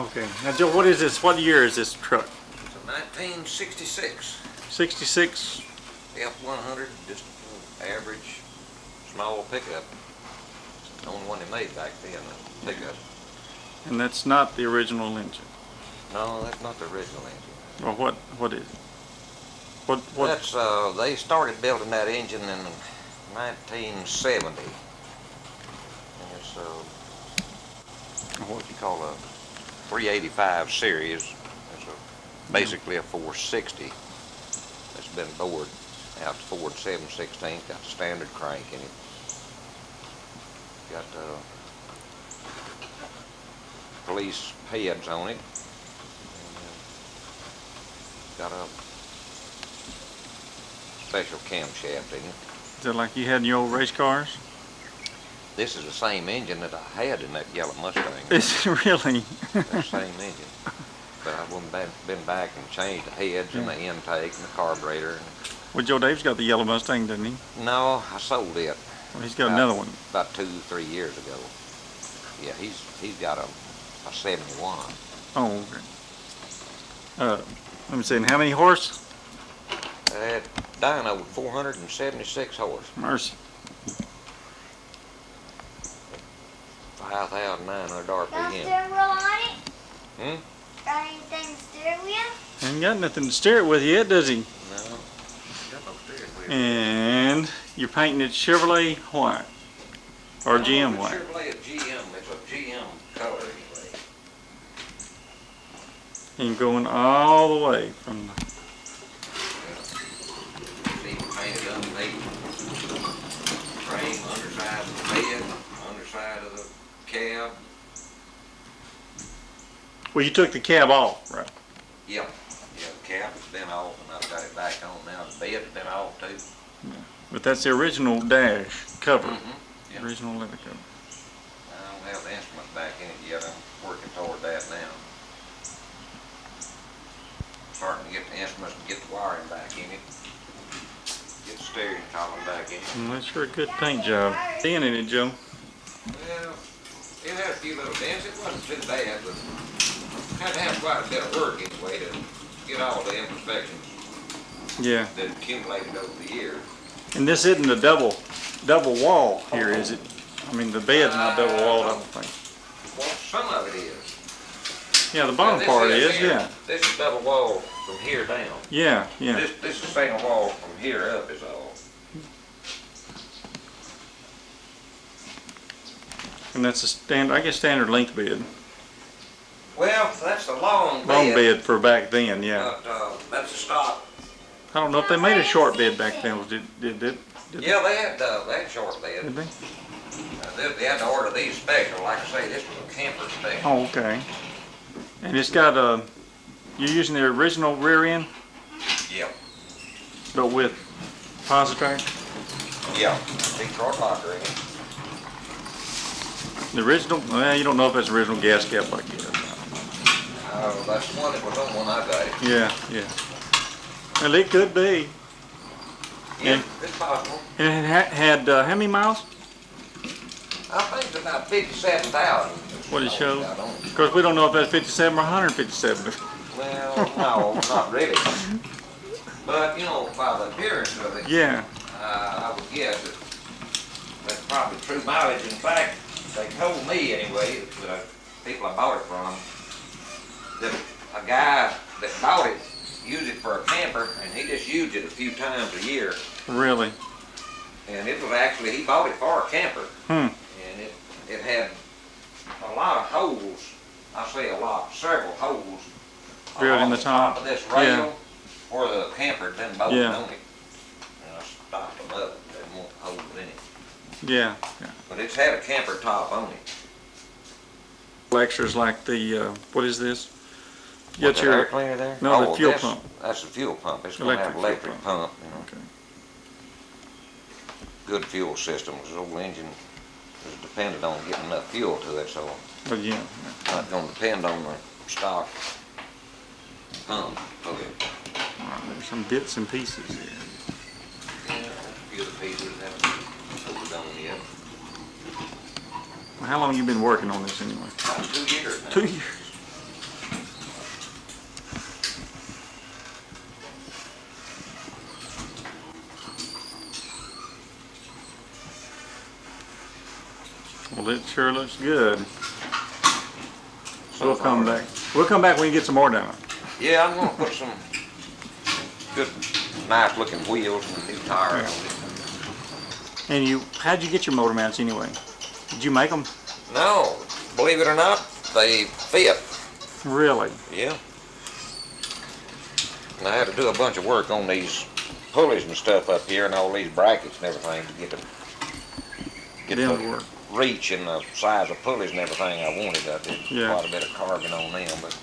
Okay. Now, Joe, what is this? What year is this truck? It's a 1966. 66. F100, just average small pickup. The only one they made back then, a pickup. And that's not the original engine. No, that's not the original engine. Well, what is it? What? That's they started building that engine in 1970. And it's what you call a 385 series. It's basically a 460. It's been bored out to Ford 716. Got a standard crank in it. Got police heads on it. Got a special camshaft in it. Is that like you had in your old race cars? This is the same engine that I had in that yellow Mustang. Is it really? The same engine. But I've been back and changed the heads and the intake and the carburetor. Well, Joe Dave's got the yellow Mustang, doesn't he? No, I sold it. Well, he's got another one. About 2-3 years ago. Yeah, he's got a 71. Oh, okay. Let me see. And how many horse? That dyno with 476 horse. Mercy. 5,900 Got RPM. steering wheel on it? Hmm? Got anything to steer wheel? Ain't got nothing to steer it with yet, does he? No. Got no steering wheel. And you're painting it Chevrolet white. Or GM white. Chevrolet is GM. It's a GM color anyway. And going all the way from the... See, painted underneath. Frame, underside of the bed, underside of the cab. Well, you took the cab off, right? Yep. Yeah, the cap has been off and I've got it back on now. The bed has been off too. Yeah. But that's the original dash cover. Yep. Original leather cover. I don't have the instruments back in it yet. I'm working toward that now. Starting to get the instruments and get the wiring back in it. Get the steering column back in it. That's sure a good paint job. Seeing in it, Joe. Well, it had a few little dents. It wasn't too bad, but had to have quite a bit of work anyway to get all the imperfections Yeah. that accumulated over the years. And this isn't a double wall here, is it? I mean, the bed's not double walled, I don't think. Well, some of it is. Yeah, the bottom Now, part this is, here, yeah. This is double wall from here down. Yeah, yeah. This is single wall from here up is all. And that's a standard, I guess, standard length bed. Well, that's the long bed. Long bed for back then, yeah. But that's a stock. I don't know if they made a short bed back then. Did Yeah, they had short bed. they? They had to order these special. Like I say, this was a camper special. Oh, okay. And it's got you're using the original rear end, Yep. but with Positrack. Yeah. Detroit locker in it. The original, well, you don't know if it's original gas cap like it is. That's the one that was on when I got it. Yeah, yeah. Well, it could be. Yeah, And- it's possible. And it had how many miles? I think it's about 57,000. What it shows? I don't- Of course, we don't know if that's 57 or 157. Well, no, not really. But, you know, by the appearance of it, Yeah. I would guess that that's probably true mileage. In fact, they told me anyway, the people I bought it from, that a guy that bought it used it for a camper, and he just used it a few times a year. Really? And it was actually, he bought it for a camper. Hmm. And it had a lot of holes. I say a lot, several holes. Drilled in on the top? of this rail Yeah. where the camper had been bolted Yeah. on it. And I stopped them up. There weren't holes in it. Yeah. Yeah. But it's had a camper top on it. Extras like the what is this? You What, got the your air cleaner there? No, the fuel pump. That's the fuel pump. It's going to have Electric electric fuel pump. You know. Okay. Good fuel system. The old engine is dependent on getting enough fuel to it, so But yeah. not going to depend on the stock pump. Okay. All right, there's some bits and pieces there. Yeah, a few of the pieces haven't put it on yet. Well, how long you been working on this anyway? About 2 years now. 2 years. Well, it sure looks good. We'll come back. We'll come back when you get some more done. Yeah, I'm gonna put some good, nice looking wheels and new tires on it. And how'd you get your motor mounts anyway? Did you make them? No, believe it or not, they fit. Really? Yeah. And I had to do a bunch of work on these pulleys and stuff up here and all these brackets and everything to get the work. reach and the size of pulleys and everything I wanted. I did quite a bit of carving on them, but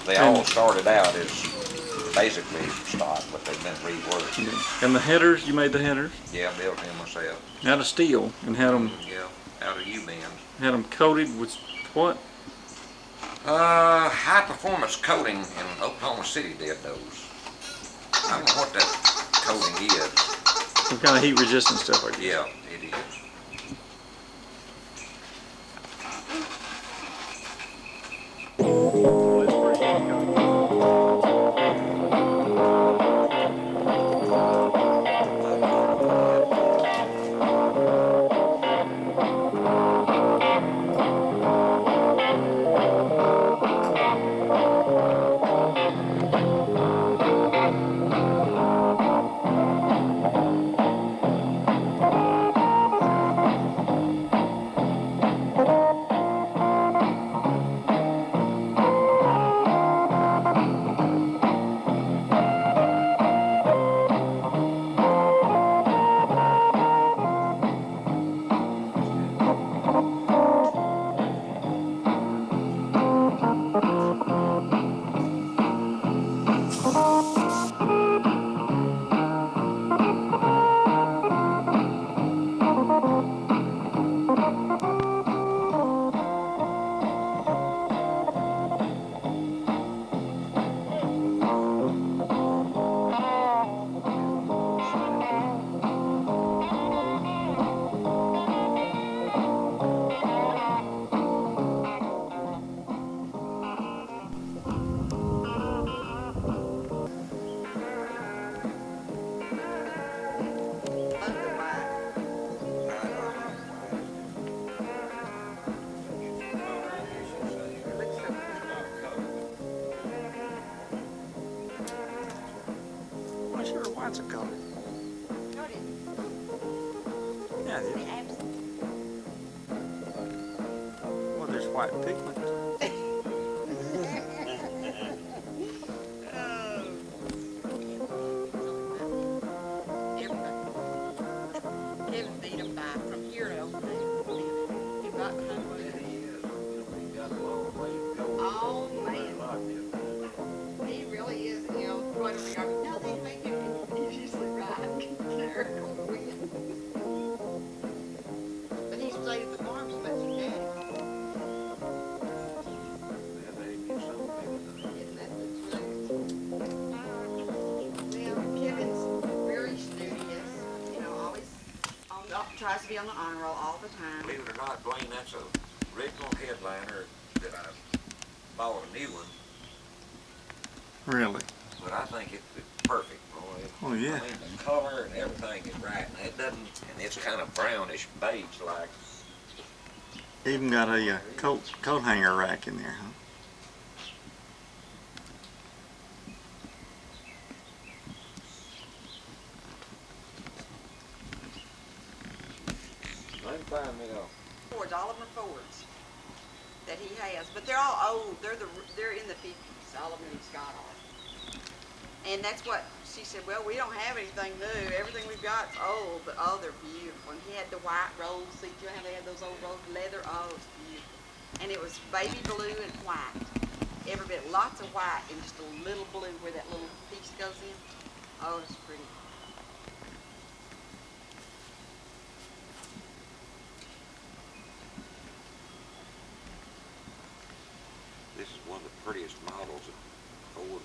they all started out as basically stock, but they've been reworked. And the headers, you made the headers? Yeah, I built them myself. Out of steel and had them. Yeah, out of U-bends. Had them coated with what? High performance coating in Oklahoma City did those. I don't know what that coating is. Some kind of heat resistant stuff like that. Yeah, it is. What's it called? Yeah, well, there's white pigment. Kevin beat him by from here to Oakdale. He got behind one. Oh man, he really is. You know, whatever. No, they make him. He's usually right. But he stayed at the farm so much with Daddy. Isn't that the truth? Well, Kevin's very studious. You know, always tries to be on the honor roll all the time. Believe it or not, Blaine, that's a original headliner that I bought a new one. Really? But I think it's perfect, boy. Oh yeah. I mean, the color and everything is right, and it doesn't, and it's kind of brownish beige like. Even got a coat hanger rack in there, huh? Let me find me off. Fords, all of them are Fords that he has, but they're all old. They're in the 50s. All of them he's got are. And that's what she said. Well, we don't have anything new. Everything we've got's old, but oh, they're beautiful. And he had the white rose seats. You know how they had those old rose leather? Oh, it's beautiful. And it was baby blue and white. Every bit, lots of white and just a little blue where that little piece goes in. Oh, it's pretty. This is one of the prettiest models of Ford.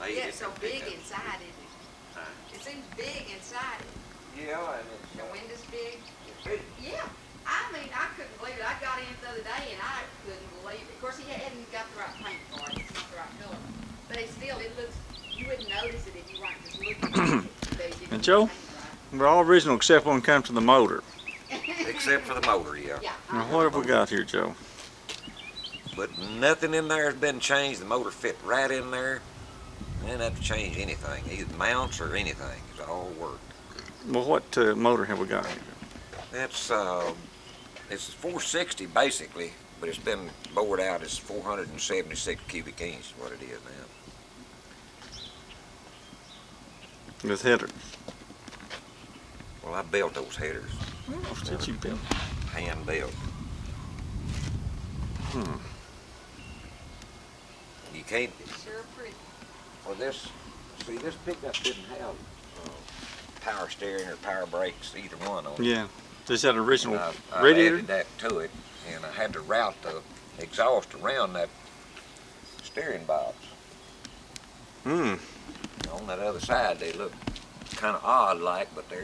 Yeah, it's so big inside, isn't it? Huh? It seems big inside. Yeah, and it's The window's big. big. Yeah. I mean, I couldn't believe it. I got in the other day and I couldn't believe it. Of course, he hadn't got the right paint for it. It's not the right color. But it still, it looks, you wouldn't notice it if you weren't just looking at it. And Joe, we're all original except when it comes to the motor. except for the motor, yeah. Yeah. Now, what have we got here, Joe? But nothing in there has been changed. The motor fit right in there. I didn't have to change anything, either mounts or anything. It's all worked. Well, what motor have we got here? That's it's 460 basically, but it's been bored out as 476 cubic inches. What it is now. With headers. Well, I built those headers, Oh, did you build? hand built. You can't. Sure pretty. Well, this pickup didn't have power steering or power brakes, either one on it. Yeah. Does that original I radiator? added that to it, and I had to route the exhaust around that steering box. Hmm. On that other side, they look kind of odd like, but they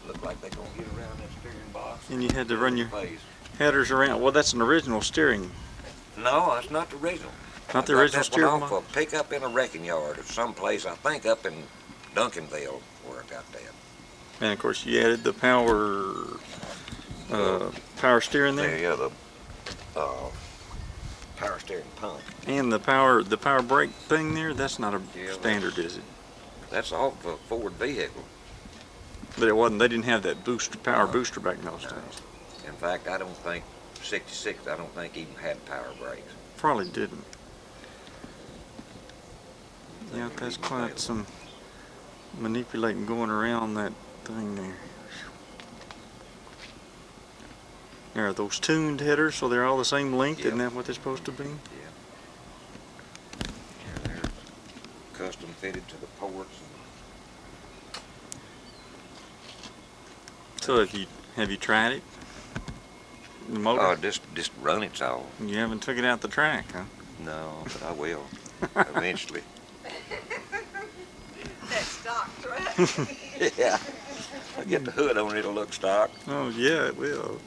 look like they're gonna get around that steering box. And you had to run your face. headers around. Well, that's an original steering. No, that's not the original. Not the I got original that steering one off model? a pickup in a wrecking yard or someplace, I think up in Duncanville, where I got that. And of course, you added the power steering there, Yeah, the power steering pump. and the power brake thing there. That's not a Yeah, standard, is it? That's off a Ford vehicle. But it wasn't. They didn't have that power booster back in those days. In fact, I don't think 66. I don't think even had power brakes. Probably didn't. Yeah, that's quite some manipulating going around that thing there. Are those tuned headers, so they're all the same length? Yep. Isn't that what they're supposed to be? Yeah, they're custom fitted to the ports. So have you tried it? The motor? Oh, just run it's all. You haven't took it out the track, huh? No, but I will eventually. That stock truck. Yeah, I get the hood on it, it'll look stock. Oh yeah, it will.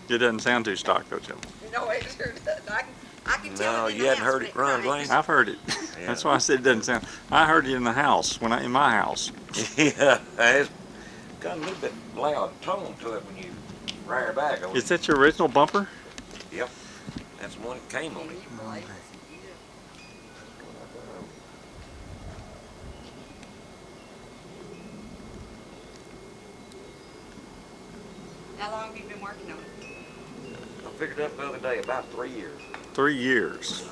It doesn't sound too stock though, Joe. No, it sure doesn't. I can tell No, it in you the hadn't house heard when it run, cranks. Blaine? I've heard it. Yeah. That's why I said it doesn't sound. I heard it in the house in my house. Yeah, it's got a little bit loud tone to it when you rear back on Is it. that your original bumper? Yep, that's the one that came on it. How long have you been working on it? I figured up the other day, about 3 years. 3 years.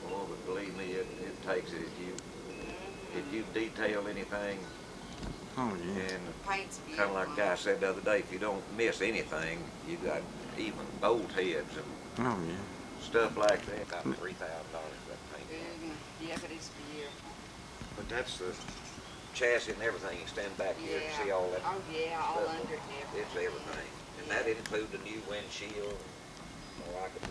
Oh, but believe me, it takes it if you detail anything, Oh yeah. and Paint's kind of like the guy said the other day, if you don't miss anything, you got even bolt heads and Oh yeah. stuff like that. About $3,000 for that paint. Yeah, but it's for you. But that's the chassis and everything. You stand back here and see all that. Oh, yeah, all stuff. under there. It's everything, and that includes a new windshield. Or I could.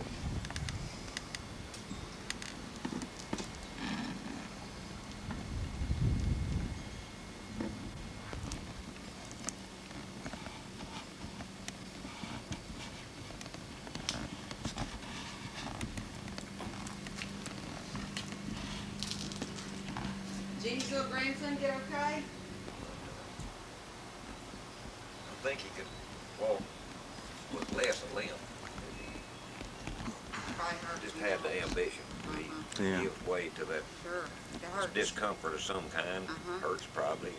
Jean's little grandson get okay? I think he could walk with less of limp. Probably hurt. Just had the ambition. He Yeah. gives way to that Sure, it hurts. discomfort of some kind. Hurts probably.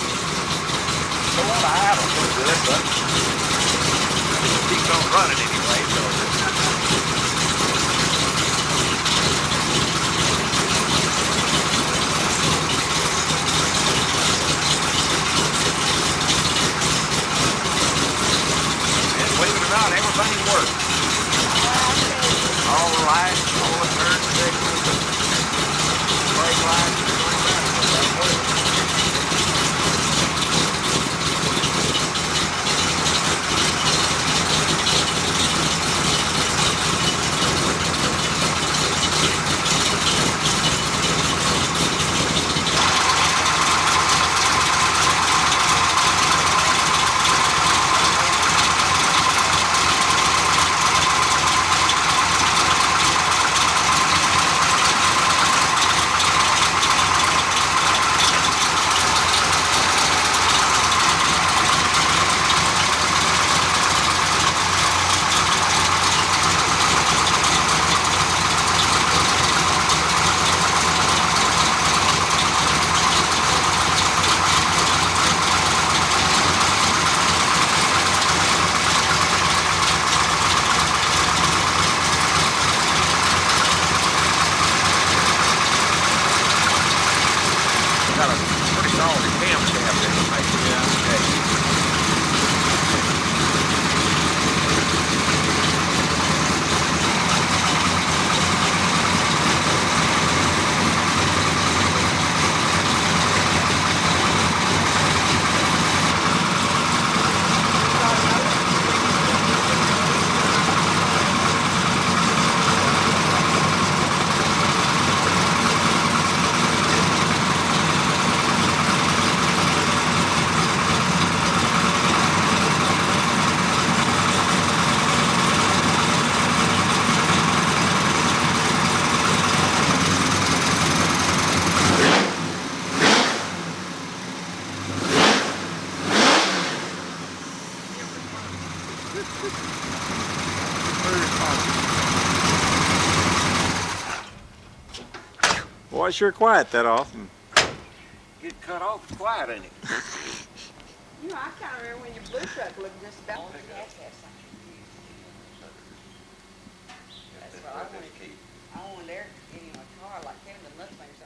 So what I don't do good, but keeps on running anyway, so. And believe it or not, everything works. All the lights, all the turn signals, brake lights, everything works. Very responsive. Boy, it's sure quiet that often. Get cut off quiet, ain't it? You know, I kind of remember when your blue truck looked just about like you had to have something. That's what I wanted. I wanted there, getting a car like him, the Mustangs.